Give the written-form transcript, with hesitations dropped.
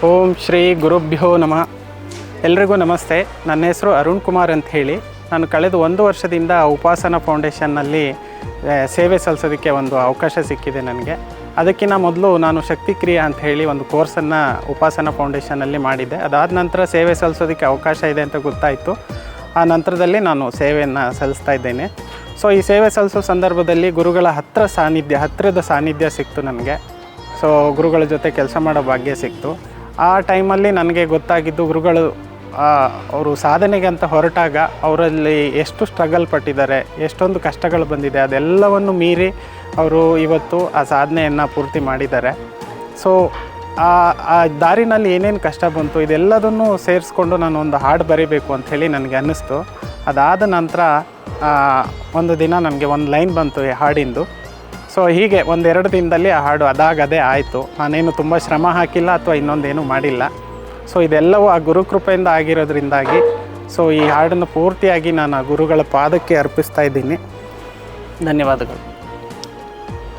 ಓಂ ಶ್ರೀ ಗುರುಭ್ಯೋ ನಮಃ. ಎಲ್ರಿಗೂ ನಮಸ್ತೆ. ನನ್ನ ಹೆಸರು ಅರುಣ್ ಕುಮಾರ್ ಅಂತ ಹೇಳಿ. ನಾನು ಕಳೆದ 1 ವರ್ಷದಿಂದ ಉಪಾಸನಾ ಫೌಂಡೇಶನ್ನಲ್ಲಿ ಸೇವೆ ಸಲ್ಲಿಸೋದಕ್ಕೆ ಒಂದು ಅವಕಾಶ ಸಿಕ್ಕಿದೆ ನನಗೆ. ಅದಕ್ಕಿಂತ ಮೊದಲು ನಾನು ಶಕ್ತಿ ಕ್ರಿಯೆ ಅಂತ ಹೇಳಿ ಒಂದು ಕೋರ್ಸನ್ನು ಉಪಾಸನಾ ಫೌಂಡೇಶನ್ನಲ್ಲಿ ಮಾಡಿದ್ದೆ. ಅದಾದ ನಂತರ ಸೇವೆ ಸಲ್ಲಿಸೋದಕ್ಕೆ ಅವಕಾಶ ಇದೆ ಅಂತ ಗೊತ್ತಾಯಿತು. ಆ ನಂತರದಲ್ಲಿ ನಾನು ಸೇವೆಯನ್ನು ಸಲ್ಲಿಸ್ತಾ ಇದ್ದೇನೆ. ಸೊ ಈ ಸೇವೆ ಸಲ್ಲಿಸೋ ಸಂದರ್ಭದಲ್ಲಿ ಗುರುಗಳ ಹತ್ತಿರದ ಸಾನ್ನಿಧ್ಯ ಸಿಕ್ತು ನನಗೆ. ಸೊ ಗುರುಗಳ ಜೊತೆ ಕೆಲಸ ಮಾಡೋ ಭಾಗ್ಯ ಸಿಕ್ತು. ಆ ಟೈಮಲ್ಲಿ ನನಗೆ ಗೊತ್ತಾಗಿದ್ದು ಗುರುಗಳು ಅವರು ಸಾಧನೆಗೆ ಅಂತ ಹೊರಟಾಗ ಅವರಲ್ಲಿ ಎಷ್ಟು ಸ್ಟ್ರಗಲ್ ಪಟ್ಟಿದ್ದಾರೆ, ಎಷ್ಟೊಂದು ಕಷ್ಟಗಳು ಬಂದಿದೆ, ಅದೆಲ್ಲವನ್ನು ಮೀರಿ ಅವರು ಇವತ್ತು ಆ ಸಾಧನೆಯನ್ನು ಪೂರ್ತಿ ಮಾಡಿದ್ದಾರೆ. ಸೊ ಆ ದಾರಿನಲ್ಲಿ ಏನೇನು ಕಷ್ಟ ಬಂತು ಇದೆಲ್ಲದನ್ನು ಸೇರಿಸ್ಕೊಂಡು ನಾನು ಒಂದು ಹಾಡು ಬರೀಬೇಕು ಅಂಥೇಳಿ ನನಗೆ ಅನ್ನಿಸ್ತು. ಅದಾದ ನಂತರ ಒಂದು ದಿನ ನನಗೆ ಒಂದು ಲೈನ್ ಬಂತು ಈ ಹಾಡಿಂದು. ಸೊ ಹೀಗೆ ಒಂದೆರಡು ದಿನದಲ್ಲಿ ಆ ಹಾಡು ಅದಾಗದೇ ಆಯಿತು. ನಾನೇನು ತುಂಬ ಶ್ರಮ ಹಾಕಿಲ್ಲ ಅಥವಾ ಇನ್ನೊಂದೇನು ಮಾಡಿಲ್ಲ. ಸೊ ಇದೆಲ್ಲವೂ ಆ ಗುರುಕೃಪೆಯಿಂದ ಆಗಿರೋದ್ರಿಂದಾಗಿ ಸೊ ಈ ಹಾಡನ್ನು ಪೂರ್ತಿಯಾಗಿ ನಾನು ಆ ಗುರುಗಳ ಪಾದಕ್ಕೆ ಅರ್ಪಿಸ್ತಾ ಇದ್ದೀನಿ. ಧನ್ಯವಾದಗಳು.